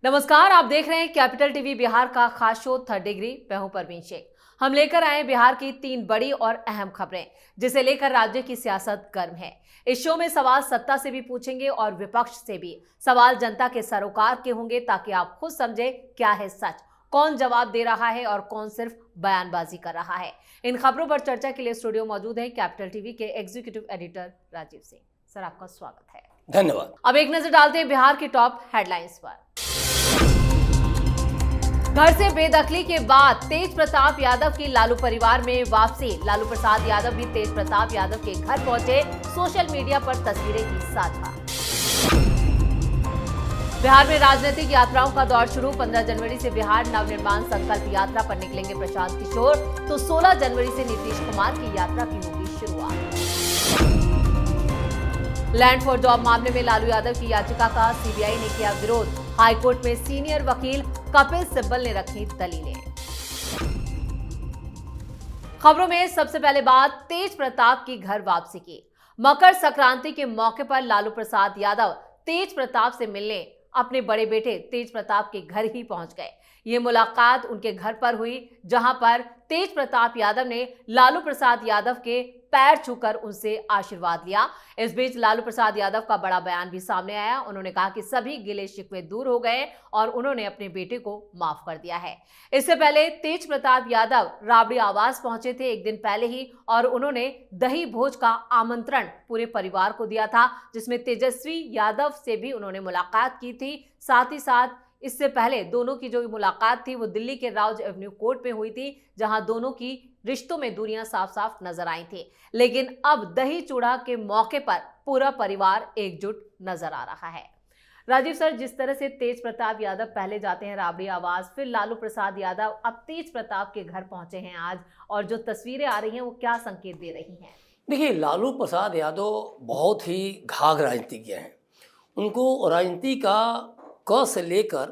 नमस्कार, आप देख रहे हैं कैपिटल टीवी बिहार का खास शो थर्ड डिग्री। मैं हूं परवीन शेख। हम लेकर आए बिहार की 3 बड़ी और अहम खबरें, जिसे लेकर राज्य की सियासत गर्म है। इस शो में सवाल सत्ता से भी पूछेंगे और विपक्ष से भी। सवाल जनता के सरोकार के होंगे ताकि आप खुद समझे क्या है सच, कौन जवाब दे रहा है और कौन सिर्फ बयानबाजी कर रहा है। इन खबरों पर चर्चा के लिए स्टूडियो मौजूद है कैपिटल टीवी के executive editor Rajeev Singh. Sir, आपका स्वागत है। धन्यवाद। अब एक नजर डालते हैं बिहार की टॉप हेडलाइंस पर। घर से बेदखली के बाद तेज प्रताप यादव की लालू परिवार में वापसी। लालू प्रसाद यादव भी तेज प्रताप यादव के घर पहुंचे, सोशल मीडिया पर तस्वीरें की साझा। बिहार में राजनीतिक यात्राओं का दौर शुरू। 15 जनवरी से बिहार नवनिर्माण संकल्प यात्रा पर निकलेंगे प्रशांत किशोर, तो 16 जनवरी से नीतीश कुमार की यात्रा की होगी शुरुआत। लैंड फॉर जॉब मामले में लालू यादव की याचिका का सीबीआई ने किया विरोध। हाईकोर्ट में सीनियर वकील कपिल सिब्बल ने रखी दलीलें। खबरों में सबसे पहले बात तेज प्रताप की घर वापसी की। मकर संक्रांति के मौके पर लालू प्रसाद यादव तेज प्रताप से मिलने अपने बड़े बेटे तेज प्रताप के घर ही पहुंच गए। ये मुलाकात उनके घर पर हुई, जहां पर तेज प्रताप यादव ने लालू प्रसाद यादव के पैर छूकर उनसे आशीर्वाद लिया। इस बीच लालू प्रसाद यादव का बड़ा बयान भी सामने आया। उन्होंने कहा कि सभी गिले शिकवे दूर हो गए और उन्होंने अपने बेटे को माफ कर दिया है। इससे पहले तेज प्रताप यादव राबड़ी आवास पहुंचे थे एक दिन पहले ही, और उन्होंने दही भोज का आमंत्रण पूरे परिवार को दिया था, जिसमें तेजस्वी यादव से भी उन्होंने मुलाकात की थी। साथ ही साथ इससे पहले दोनों की जो मुलाकात थी वो दिल्ली के राउज एवेन्यू कोर्ट में हुई थी, जहां दोनों की रिश्तों में दूरियां साफ साफ नजर आई थी। लेकिन अब दही चूड़ा के मौके पर पूरा परिवार एकजुट नजर आ रहा है। राजीव सर, जिस तरह से तेज प्रताप यादव पहले जाते हैं राबड़ी आवास, फिर लालू प्रसाद यादव अब तेज प्रताप के घर पहुंचे हैं आज, और जो तस्वीरें आ रही हैं वो क्या संकेत दे रही हैं? देखिए, लालू प्रसाद यादव बहुत ही घाघ राजनीतिज्ञ हैं। उनको राजनीति का क से लेकर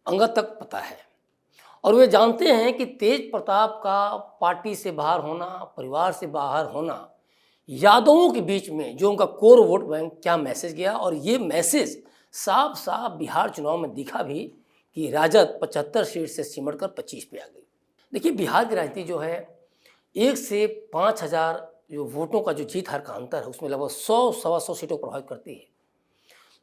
अंग तक पता है, और वे जानते हैं कि तेज प्रताप का पार्टी से बाहर होना, परिवार से बाहर होना, यादवों के बीच में जो उनका कोर वोट बैंक क्या मैसेज गया। और ये मैसेज साफ साफ बिहार चुनाव में दिखा भी कि राजद 75 सीट से सिमट कर 25 पे आ गई। देखिए, बिहार की राजनीति जो है 1 से 5,000 जो वोटों का जो जीत हार का अंतर है, उसमें लगभग 100-125 सीटों को प्रभावित करती है।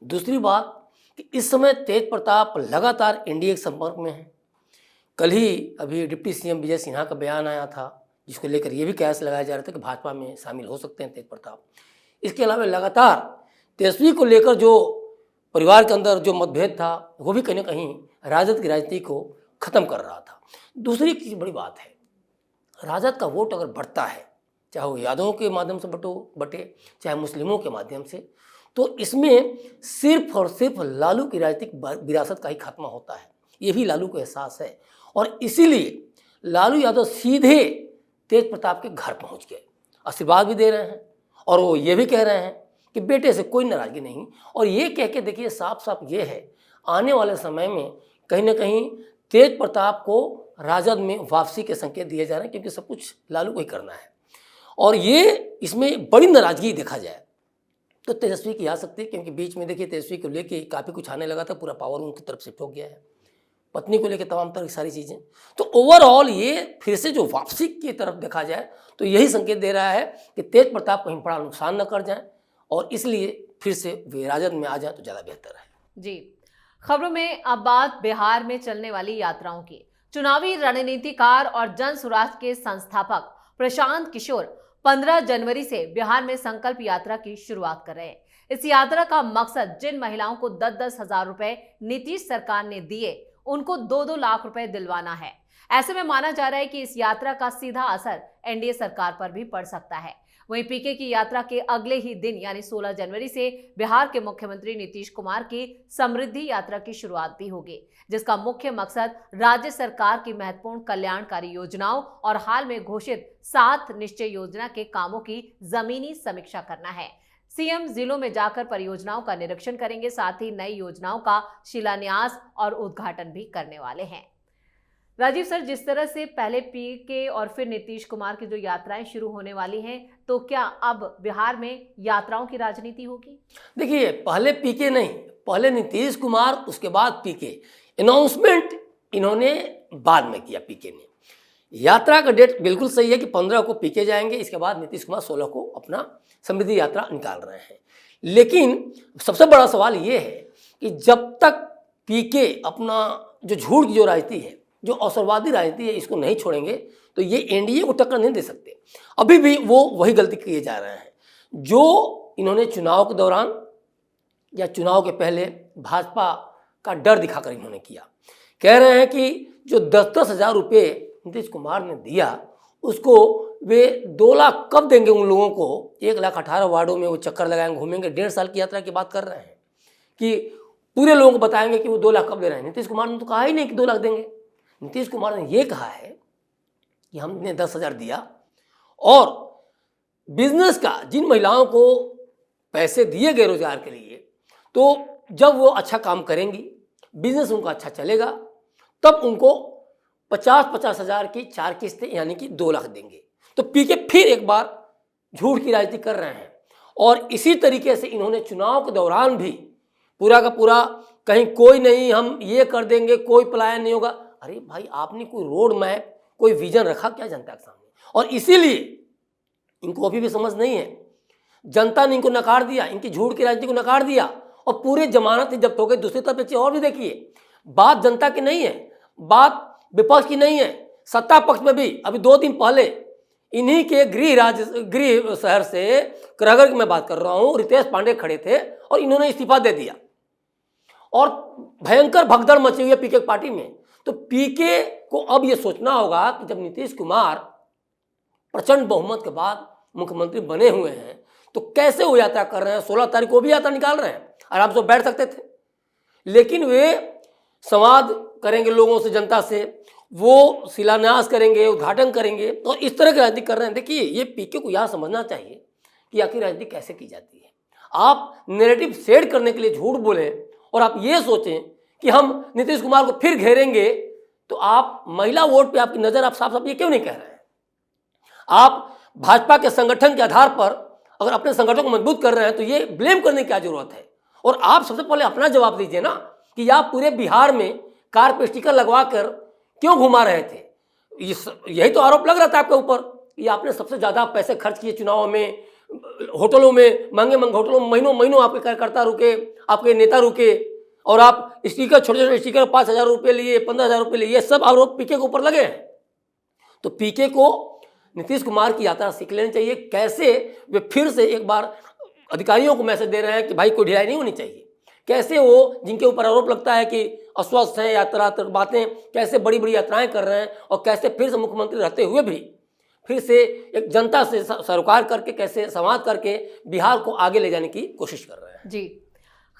दूसरी बात कि इस समय तेज प्रताप लगातार एनडीए के संपर्क में है। कल ही अभी डिप्टी सीएम विजय सिन्हा का बयान आया था, जिसको लेकर ये भी कयास लगाया जा रहा था कि भाजपा में शामिल हो सकते हैं तेज प्रताप। इसके अलावा लगातार तेजस्वी को लेकर जो परिवार के अंदर जो मतभेद था, वो भी कहीं ना कहीं राजद की राजनीति को खत्म कर रहा था। दूसरी चीज़ बड़ी बात है, राजद का वोट अगर बढ़ता है, चाहे वो यादवों के माध्यम से बटे चाहे मुस्लिमों के माध्यम से, तो इसमें सिर्फ और सिर्फ लालू की राजनीतिक विरासत का ही खात्मा होता है। ये भी लालू को एहसास है, और इसीलिए लालू यादव सीधे तेज प्रताप के घर पहुंच गए, आशीर्वाद भी दे रहे हैं, और वो ये भी कह रहे हैं कि बेटे से कोई नाराजगी नहीं। और ये कह के देखिए, साफ साफ ये है, आने वाले समय में कहीं ना कहीं तेज प्रताप को राजद में वापसी के संकेत दिए जा रहे हैं, क्योंकि सब कुछ लालू को ही करना है। और ये इसमें बड़ी नाराजगी देखा जाए तो तेजस्वी की आ सकती है, क्योंकि बीच में देखिए तेजस्वी को लेके काफ़ी कुछ आने लगा था, पूरा पावर उनकी तरफ शिफ्ट हो गया है, पत्नी को लेकर तमाम तरह की सारी चीज़ें। तो ओवरऑल ये फिर से जो वापसी की तरफ देखा जाए तो यही संकेत दे रहा है कि तेज प्रताप कहीं बड़ा नुकसान न कर जाए, और इसलिए फिर से वे राजद में आ जाए तो ज़्यादा बेहतर है। जी, खबरों में अब बात बिहार में चलने वाली यात्राओं की। चुनावी रणनीतिकार और जन स्वराज के संस्थापक प्रशांत किशोर 15 जनवरी से बिहार में संकल्प यात्रा की शुरुआत कर रहे हैं। इस यात्रा का मकसद जिन महिलाओं को 10-10 हजार रुपए नीतीश सरकार ने दिए, उनको 2-2 लाख रुपए दिलवाना है। ऐसे में माना जा रहा है कि इस यात्रा का सीधा असर एनडीए सरकार पर भी पड़ सकता है। वहीं पीके की यात्रा के अगले ही दिन यानी 16 जनवरी से बिहार के मुख्यमंत्री नीतीश कुमार की समृद्धि यात्रा की शुरुआत भी होगी, जिसका मुख्य मकसद राज्य सरकार की महत्वपूर्ण कल्याणकारी योजनाओं और हाल में घोषित 7 निश्चय योजना के कामों की जमीनी समीक्षा करना है। सीएम जिलों में जाकर परियोजनाओं का निरीक्षण करेंगे, साथ ही नई योजनाओं का शिलान्यास और उद्घाटन भी करने वाले हैं। राजीव सर, जिस तरह से पहले पीके और फिर नीतीश कुमार की जो यात्राएं शुरू होने वाली हैं, तो क्या अब बिहार में यात्राओं की राजनीति होगी? देखिए, पहले पीके नहीं, पहले नीतीश कुमार, उसके बाद पीके। अनाउंसमेंट इन्होंने बाद में किया पीके ने। यात्रा का डेट बिल्कुल सही है कि 15 को पीके जाएंगे, इसके बाद नीतीश कुमार 16 को अपना समृद्धि यात्रा निकाल रहे हैं। लेकिन सबसे बड़ा सवाल ये है कि जब तक पीके अपना जो झूठ की जो राजनीति है, जो अवसरवादी राजनीति है, इसको नहीं छोड़ेंगे तो ये एनडीए को टक्कर नहीं दे सकते। अभी भी वो वही गलती किए जा रहे हैं जो इन्होंने चुनाव के दौरान या चुनाव के पहले भाजपा का डर दिखाकर इन्होंने किया। कह रहे हैं कि जो 10-10 हज़ार रुपये नीतीश कुमार ने दिया, उसको वे 2 लाख कब देंगे उन लोगों को। 1,18 वार्डों में वो चक्कर लगाएंगे, घूमेंगे। 1.5 साल की यात्रा की बात कर रहे हैं कि पूरे लोगों को बताएंगे कि वो 2 लाख कब दे रहे हैं। नीतीश कुमार ने तो कहा ही नहीं कि 2 लाख देंगे। नीतीश कुमार ने ये कहा है कि हमने 10,000 दिया, और बिजनेस का जिन महिलाओं को पैसे दिए गए रोजगार के लिए, तो जब वो अच्छा काम करेंगी, बिजनेस उनका अच्छा चलेगा, तब उनको 50-50 हज़ार की 4 किस्तें यानी कि 2 लाख देंगे। तो पीके फिर एक बार झूठ की राजनीति कर रहे हैं। और इसी तरीके से इन्होंने चुनाव के दौरान भी पूरा का पूरा कहीं कोई नहीं, हम ये कर देंगे, कोई पलायन नहीं होगा। अरे भाई, आपने कोई रोड मैप, कोई विजन रखा क्या जनता के सामने? और इसीलिए इनको अभी भी समझ नहीं है। जनता ने इनको नकार दिया, इनकी झूठ की राजनीति को नकार दिया, और पूरे जमानत ही जब्त हो गई। दूसरी तरफ और भी देखिए, बात जनता की नहीं है, बात विपक्ष की नहीं है, सत्ता पक्ष में भी। अभी 2 दिन पहले इन्हीं के गृह शहर से करहगर की मैं बात कर रहा हूँ, रितेश पांडे खड़े थे और इन्होंने इस्तीफा दे दिया, और भयंकर भगदड़ मची हुई है पीके पार्टी में। तो पीके को अब ये सोचना होगा कि जब नीतीश कुमार प्रचंड बहुमत के बाद मुख्यमंत्री बने हुए हैं, तो कैसे वो यात्रा कर रहे हैं। 16 तारीख को भी यात्रा निकाल रहे हैं, आराम से बैठ सकते थे, लेकिन वे संवाद करेंगे लोगों से, जनता से, वो शिलान्यास करेंगे, उद्घाटन करेंगे, तो इस तरह की राजनीति कर रहे हैं। देखिए, ये पीके को यहाँ समझना चाहिए कि आखिर राजनीति कैसे की जाती है। आप नैरेटिव सेट करने के लिए झूठ बोलें और आप ये सोचें कि हम नीतीश कुमार को फिर घेरेंगे, तो आप महिला वोट पे आपकी नज़र, आप साफ साफ ये क्यों नहीं कह रहे हैं? आप भाजपा के संगठन के आधार पर अगर अपने संगठन को मजबूत कर रहे हैं, तो ये ब्लेम करने की क्या जरूरत है? और आप सबसे पहले अपना जवाब दीजिए ना कि आप पूरे बिहार में कार पे स्टिकर लगवा कर क्यों घुमा रहे थे? यही तो आरोप लग रहा था आपके ऊपर कि आपने सबसे ज़्यादा पैसे खर्च किए चुनाव में, होटलों में, महंगे महंगे होटलों में महीनों महीनों आपके कार्यकर्ता रुके, आपके नेता रुके, और आप स्टिकर, छोटे छोटे स्टिकर 5,000 रुपये लिए, 15,000 रुपये लिए, ये सब आरोप पीके के ऊपर लगे हैं। तो पीके को नीतीश कुमार की यात्रा सीख लेनी चाहिए, कैसे वे फिर से एक बार अधिकारियों को मैसेज दे रहे हैं कि भाई कोई ढिलाई नहीं होनी चाहिए। कैसे वो जिनके ऊपर आरोप लगता है कि अस्वस्थ हैं, यात्रा तक बातें, कैसे बड़ी बड़ी यात्राएं कर रहे हैं, और कैसे फिर से मुख्यमंत्री रहते हुए भी फिर से एक जनता से सरोकार करके, कैसे संवाद करके बिहार को आगे ले जाने की कोशिश कर रहे हैं। जी,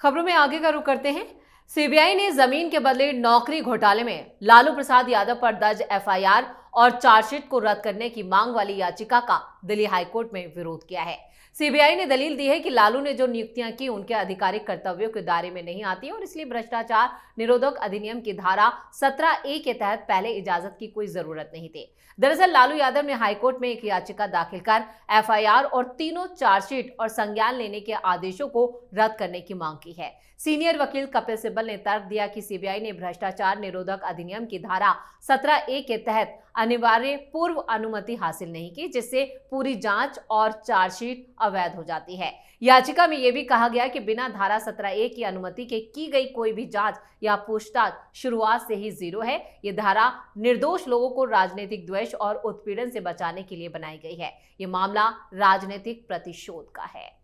खबरों में आगे का रुख करते हैं। सीबीआई ने जमीन के बदले नौकरी घोटाले में लालू प्रसाद यादव पर दर्ज एफआईआर और चार्जशीट को रद्द करने की मांग वाली याचिका का दिल्ली हाईकोर्ट में विरोध किया है। सीबीआई ने दलील दी है कि लालू ने जो नियुक्तियां की उनके आधिकारिक कर्तव्यों के दायरे में नहीं आती और इसलिए भ्रष्टाचार निरोधक अधिनियम की धारा 17A के तहत पहले इजाजत की कोई जरूरत नहीं थी। दरअसल लालू यादव ने हाईकोर्ट में एक याचिका दाखिल कर एफआईआर और तीनों चार्जशीट और संज्ञान लेने के आदेशों को रद्द करने की मांग की है। सीनियर वकील कपिल सिब्बल ने तर्क दिया कि सीबीआई ने भ्रष्टाचार निरोधक अधिनियम की धारा 17A के तहत अनिवार्य पूर्व अनुमति हासिल नहीं की, जिससे पूरी जांच और चार्जशीट अवैध हो जाती है। याचिका में यह भी कहा गया कि बिना धारा 17A की अनुमति के की गई कोई भी जांच या पूछताछ शुरुआत से ही जीरो है। ये धारा निर्दोष लोगों को राजनीतिक द्वेष और उत्पीड़न से बचाने के लिए बनाई गई है। ये मामला राजनीतिक प्रतिशोध का है।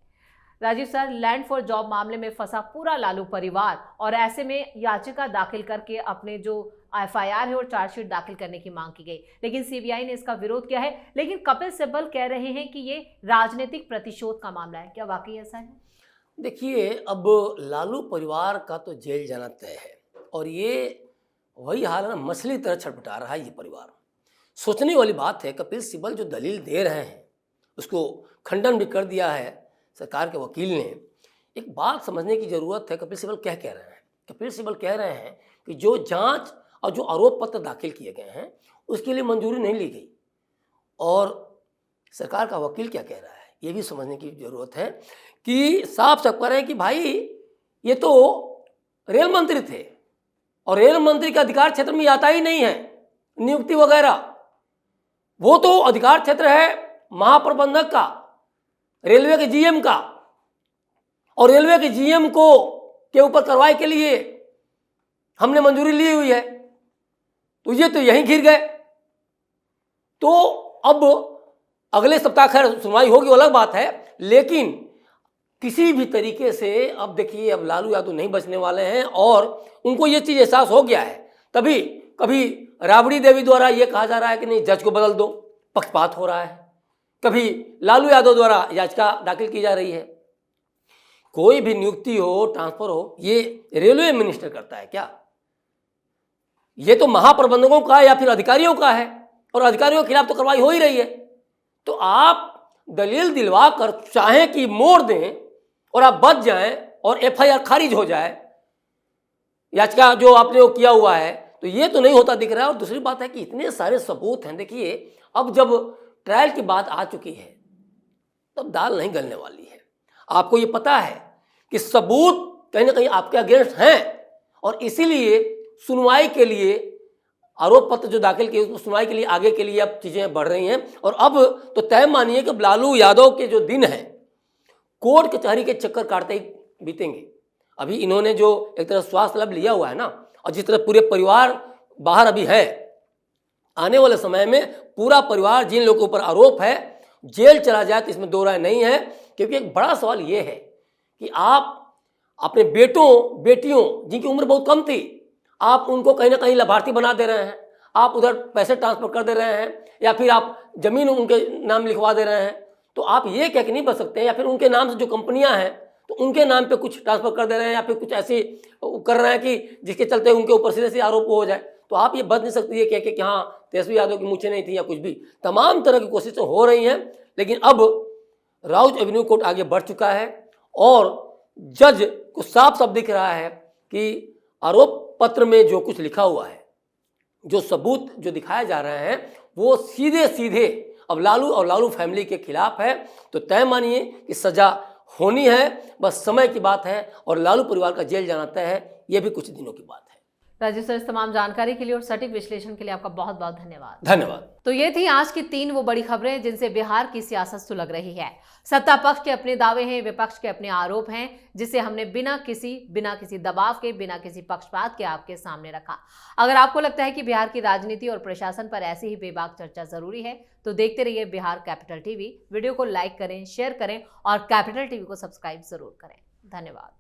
Rajeev sir, land for job मामले में फंसा पूरा लालू परिवार, और ऐसे में याचिका दाखिल करके अपने जो एफआईआर है और चार्जशीट दाखिल करने की मांग की गई, लेकिन सीबीआई ने इसका विरोध किया है। लेकिन कपिल सिब्बल कह रहे हैं कि ये राजनीतिक प्रतिशोध का मामला है। क्या वाकई ऐसा है? देखिए, अब लालू परिवार का तो जेल जाना तय है, और ये वही हाल है ना, मछली तरह छटपटा रहा है ये परिवार। सोचने वाली बात है, कपिल सिब्बल जो दलील दे रहे हैं उसको खंडन भी कर दिया है सरकार के वकील ने। एक बात समझने की ज़रूरत है, कपिल सिब्बल क्या कह रहे हैं। कपिल सिब्बल कह रहे हैं कि जो जांच और जो आरोप पत्र दाखिल किए गए हैं उसके लिए मंजूरी नहीं ली गई। और सरकार का वकील क्या कह रहा है ये भी समझने की जरूरत है कि साफ साफ कह रहे हैं कि भाई ये तो रेल मंत्री थे और रेल मंत्री के अधिकार क्षेत्र में आता ही नहीं है नियुक्ति वगैरह। वो तो अधिकार क्षेत्र है महाप्रबंधक का, रेलवे के जीएम का, और रेलवे के जीएम को के ऊपर कार्रवाई के लिए हमने मंजूरी ली हुई है, तो ये तो यहीं घिर गए। तो अब अगले सप्ताह खैर सुनवाई होगी वो अलग बात है, लेकिन किसी भी तरीके से अब देखिए अब लालू यादव नहीं बचने वाले हैं और उनको ये चीज़ एहसास हो गया है। तभी कभी राबड़ी देवी द्वारा ये कहा जा रहा है कि नहीं जज को बदल दो, पक्षपात हो रहा है, कभी लालू यादव द्वारा याचिका दाखिल की जा रही है। कोई भी नियुक्ति हो, ट्रांसफर हो, ये रेलवे मिनिस्टर करता है क्या? ये तो महाप्रबंधकों का या फिर अधिकारियों का है और अधिकारियों के खिलाफ तो कार्रवाई हो ही रही है। तो आप दलील दिलवा कर चाहें कि मोड़ दें और आप बच जाएं और एफआईआर खारिज हो जाए, याचिका जो आपने वो किया हुआ है, तो ये तो नहीं होता दिख रहा है। और दूसरी बात है कि इतने सारे सबूत हैं। देखिए अब जब ट्रायल की बात आ चुकी है तब दाल नहीं गलने वाली है। आपको ये पता है कि सबूत कहीं ना कहीं आपके अगेंस्ट हैं और इसीलिए सुनवाई के लिए आरोप पत्र जो दाखिल किए उसको सुनवाई के लिए आगे के लिए अब चीज़ें बढ़ रही हैं। और अब तो तय मानिए कि लालू यादव के जो दिन हैं कोर्ट कचहरी के चक्कर काटते ही बीतेंगे। अभी इन्होंने जो एक तरह स्वास्थ्य लाभ लिया हुआ है ना, और जिस तरह पूरे परिवार बाहर अभी है, आने वाले समय में पूरा परिवार जिन लोगों के ऊपर आरोप है जेल चला जाए तो इसमें दो राय नहीं है। क्योंकि एक बड़ा सवाल ये है कि आप अपने बेटों बेटियों जिनकी उम्र बहुत कम थी, आप उनको कहीं ना कहीं लाभार्थी बना दे रहे हैं, आप उधर पैसे ट्रांसफर कर दे रहे हैं या फिर आप जमीन उनके नाम लिखवा दे रहे हैं। तो आप ये कह के नहीं बच सकते, या फिर उनके नाम से जो कंपनियां हैं तो उनके नाम पे कुछ ट्रांसफर कर दे रहे हैं या फिर कुछ ऐसी कर रहे हैं कि जिसके चलते उनके ऊपर सीधे से आरोप हो जाए। तो आप ये बच नहीं सकते ये कह के कि हाँ तेजस्वी यादव की मूछें नहीं थी या कुछ भी। तमाम तरह की कोशिशें हो रही हैं, लेकिन अब राउज एवेन्यू कोर्ट आगे बढ़ चुका है और जज को साफ साफ दिख रहा है कि आरोप पत्र में जो कुछ लिखा हुआ है, जो सबूत जो दिखाए जा रहे हैं, वो सीधे सीधे अब लालू और लालू फैमिली के खिलाफ है। तो तय मानिए कि सजा होनी है, बस समय की बात है और लालू परिवार का जेल जाना तय है, ये भी कुछ दिनों की बात है। राजीव सर, इस तमाम जानकारी के लिए और सटीक विश्लेषण के लिए आपका बहुत बहुत धन्यवाद। धन्यवाद। तो ये थी आज की 3 वो बड़ी खबरें जिनसे बिहार की सियासत सुलग रही है। सत्ता पक्ष के अपने दावे हैं, विपक्ष के अपने आरोप हैं, जिसे हमने बिना किसी दबाव के, बिना किसी पक्षपात के आपके सामने रखा। अगर आपको लगता है कि बिहार की राजनीति और प्रशासन पर ऐसी ही बेबाक चर्चा जरूरी है तो देखते रहिए बिहार कैपिटल टीवी। वीडियो को लाइक करें, शेयर करें और कैपिटल टीवी को सब्सक्राइब जरूर करें। धन्यवाद।